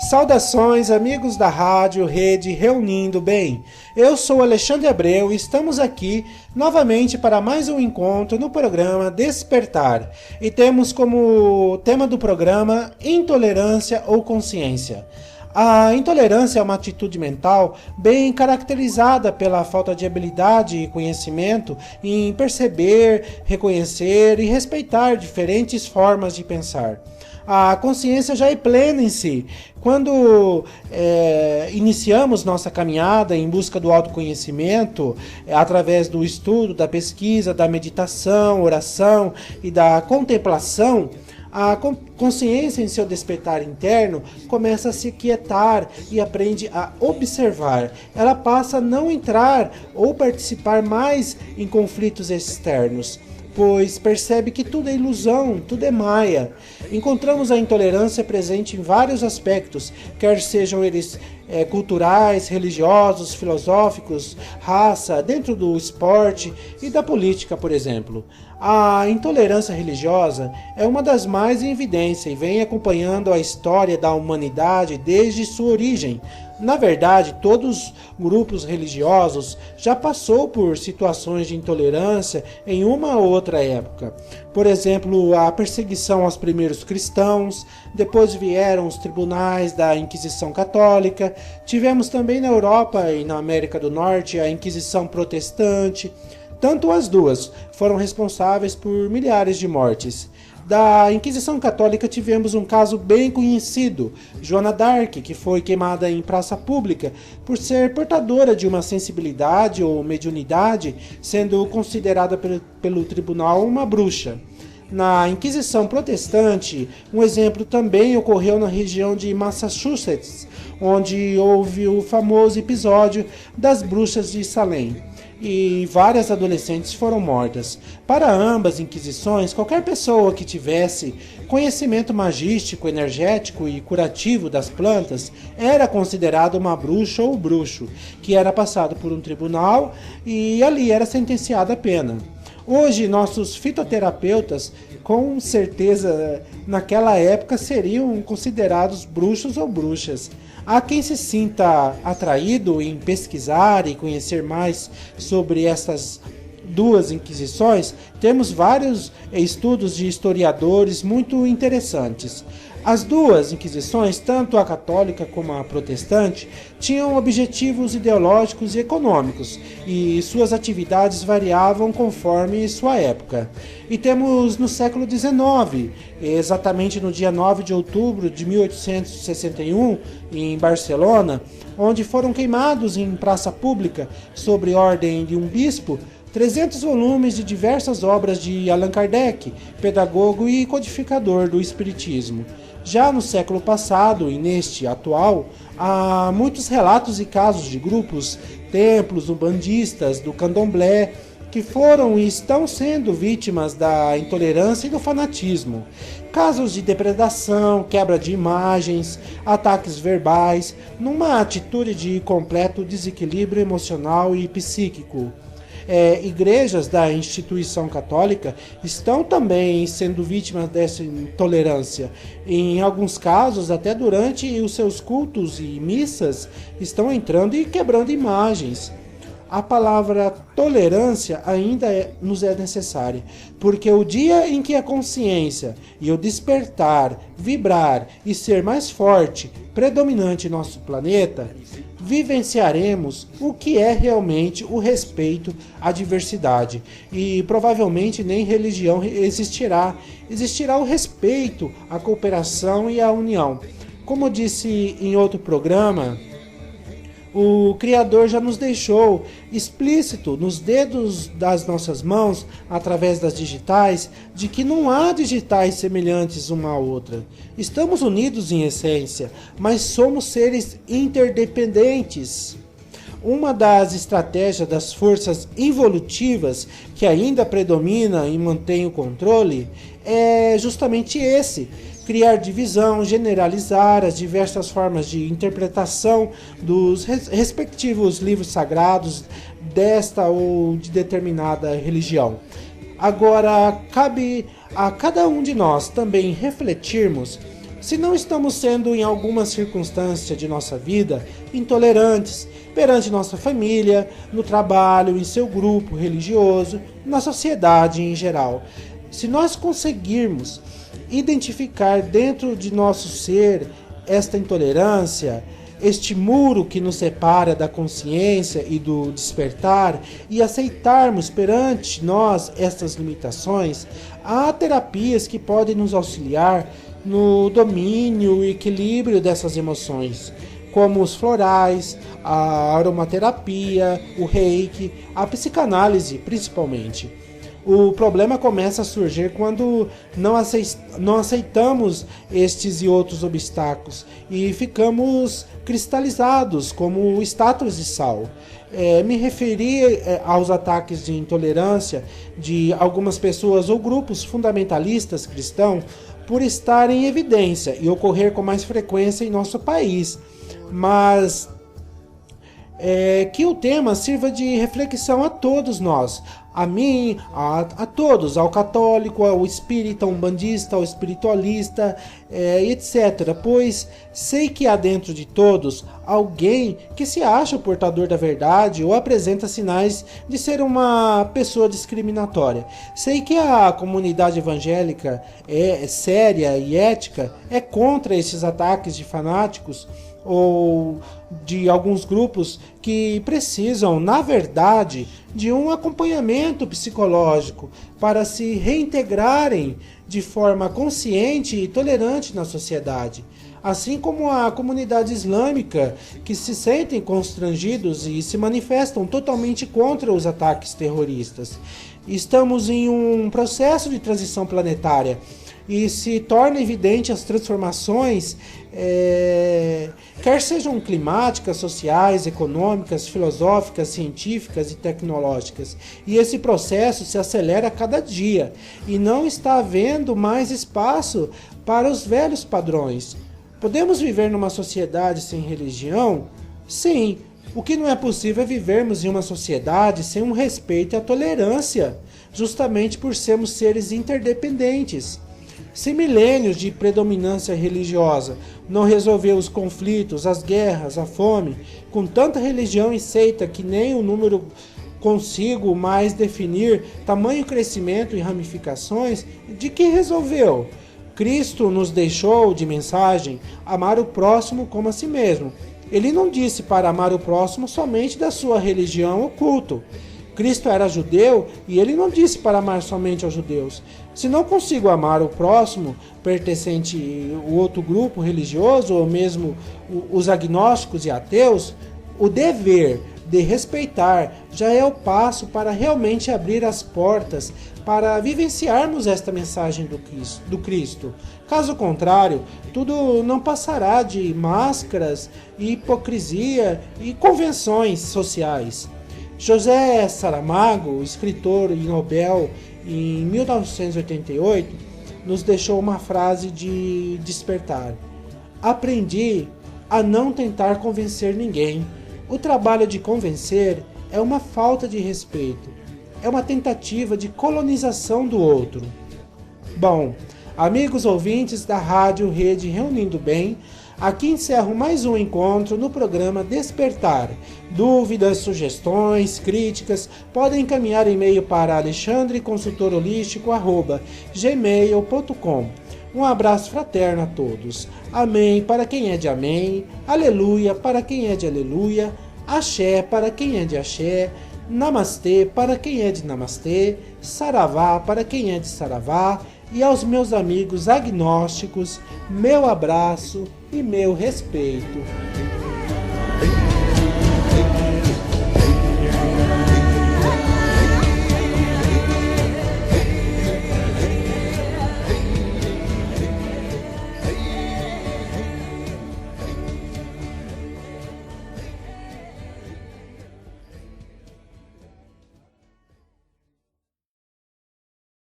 Saudações, amigos da rádio Rede Reunindo Bem. Eu sou Alexandre Abreu e estamos aqui novamente para mais um encontro no programa Despertar. E temos como tema do programa Intolerância ou Consciência. A intolerância é uma atitude mental bem caracterizada pela falta de habilidade e conhecimento em perceber, reconhecer e respeitar diferentes formas de pensar. A consciência já é plena em si. Quando iniciamos nossa caminhada em busca do autoconhecimento, através do estudo, da pesquisa, da meditação, oração e da contemplação, a consciência em seu despertar interno começa a se quietar e aprende a observar. Ela passa a não entrar ou participar mais em conflitos externos, pois percebe que tudo é ilusão, tudo é maia. Encontramos a intolerância presente em vários aspectos, quer sejam eles culturais, religiosos, filosóficos, raça, dentro do esporte e da política, por exemplo. A intolerância religiosa é uma das mais em evidência e vem acompanhando a história da humanidade desde sua origem. Na verdade, todos os grupos religiosos já passou por situações de intolerância em uma ou outra época. Por exemplo, a perseguição aos primeiros cristãos, depois vieram os tribunais da Inquisição Católica, tivemos também na Europa e na América do Norte a Inquisição Protestante. Tanto as duas foram responsáveis por milhares de mortes. Da Inquisição Católica tivemos um caso bem conhecido, Joana d'Arc, que foi queimada em praça pública por ser portadora de uma sensibilidade ou mediunidade, sendo considerada pelo tribunal uma bruxa. Na Inquisição Protestante, um exemplo também ocorreu na região de Massachusetts, onde houve o famoso episódio das bruxas de Salem, e várias adolescentes foram mortas. Para ambas inquisições, qualquer pessoa que tivesse conhecimento magístico, energético e curativo das plantas era considerada uma bruxa ou bruxo, que era passado por um tribunal e ali era sentenciada a pena. Hoje, nossos fitoterapeutas, com certeza, naquela época seriam considerados bruxos ou bruxas. Há quem se sinta atraído em pesquisar e conhecer mais sobre essas duas inquisições. Temos vários estudos de historiadores muito interessantes. As duas inquisições, tanto a católica como a protestante, tinham objetivos ideológicos e econômicos, e suas atividades variavam conforme sua época. E temos no século XIX, exatamente no dia 9 de outubro de 1861, em Barcelona, onde foram queimados em praça pública, sob ordem de um bispo, 300 volumes de diversas obras de Allan Kardec, pedagogo e codificador do Espiritismo. Já no século passado e neste atual, há muitos relatos e casos de grupos, templos umbandistas, do candomblé, que foram e estão sendo vítimas da intolerância e do fanatismo. Casos de depredação, quebra de imagens, ataques verbais, numa atitude de completo desequilíbrio emocional e psíquico. Igrejas da instituição católica estão também sendo vítimas dessa intolerância. Em alguns casos, até durante os seus cultos e missas, estão entrando e quebrando imagens. A palavra tolerância ainda nos é necessária, porque o dia em que a consciência e o despertar, vibrar e ser mais forte, predominante em nosso planeta, vivenciaremos o que é realmente o respeito à diversidade, e provavelmente nem religião existirá. Existirá o respeito, a cooperação e a união. Como disse em outro programa, o Criador já nos deixou explícito nos dedos das nossas mãos, através das digitais, de que não há digitais semelhantes uma à outra. Estamos unidos em essência, mas somos seres interdependentes. Uma das estratégias das forças involutivas que ainda predomina e mantém o controle é justamente esse: criar divisão, generalizar as diversas formas de interpretação dos respectivos livros sagrados desta ou de determinada religião. Agora, cabe a cada um de nós também refletirmos Se não estamos sendo, em alguma circunstância de nossa vida, intolerantes perante nossa família, no trabalho, em seu grupo religioso, na sociedade em geral. Se nós conseguirmos identificar dentro de nosso ser esta intolerância, este muro que nos separa da consciência e do despertar, e aceitarmos perante nós estas limitações, há terapias que podem nos auxiliar no domínio e equilíbrio dessas emoções, como os florais, a aromaterapia, o reiki, a psicanálise principalmente. O problema começa a surgir quando não aceitamos estes e outros obstáculos e ficamos cristalizados como estátuas de sal. Me referi aos ataques de intolerância de algumas pessoas ou grupos fundamentalistas cristãos por estar em evidência e ocorrer com mais frequência em nosso país. Mas que o tema sirva de reflexão a todos nós, a mim, a todos, ao católico, ao espírita, ao umbandista, ao espiritualista, etc. Pois sei que há dentro de todos alguém que se acha o portador da verdade ou apresenta sinais de ser uma pessoa discriminatória. Sei que a comunidade evangélica é séria e ética, é contra esses ataques de fanáticos ou de alguns grupos que precisam, na verdade, de um acompanhamento psicológico para se reintegrarem de forma consciente e tolerante na sociedade. Assim como a comunidade islâmica, que se sentem constrangidos e se manifestam totalmente contra os ataques terroristas. Estamos em um processo de transição planetária e se torna evidente as transformações, quer sejam climáticas, sociais, econômicas, filosóficas, científicas e tecnológicas. E esse processo se acelera a cada dia e não está havendo mais espaço para os velhos padrões. Podemos viver numa sociedade sem religião? Sim. O que não é possível é vivermos em uma sociedade sem um respeito e a tolerância, justamente por sermos seres interdependentes. Se milênios de predominância religiosa não resolveu os conflitos, as guerras, a fome, com tanta religião e seita que nem o número consigo mais definir tamanho crescimento e ramificações, de que resolveu? Cristo nos deixou de mensagem amar o próximo como a si mesmo. Ele não disse para amar o próximo somente da sua religião ou culto. Cristo era judeu e ele não disse para amar somente aos judeus. Se não consigo amar o próximo pertencente ao outro grupo religioso, ou mesmo os agnósticos e ateus, o dever de respeitar já é o passo para realmente abrir as portas para vivenciarmos esta mensagem do Cristo. Caso contrário, tudo não passará de máscaras, hipocrisia e convenções sociais. José Saramago, escritor e Nobel, em 1988, nos deixou uma frase de despertar. Aprendi a não tentar convencer ninguém. O trabalho de convencer é uma falta de respeito. É uma tentativa de colonização do outro. Bom, amigos ouvintes da Rádio Rede Reunindo Bem, aqui encerro mais um encontro no programa Despertar. Dúvidas, sugestões, críticas, podem encaminhar e-mail para alexandreconsultorholístico@gmail.com. Um abraço fraterno a todos. Amém para quem é de amém, aleluia para quem é de aleluia, axé para quem é de axé, namastê para quem é de namastê, saravá para quem é de saravá, e aos meus amigos agnósticos, meu abraço e meu respeito.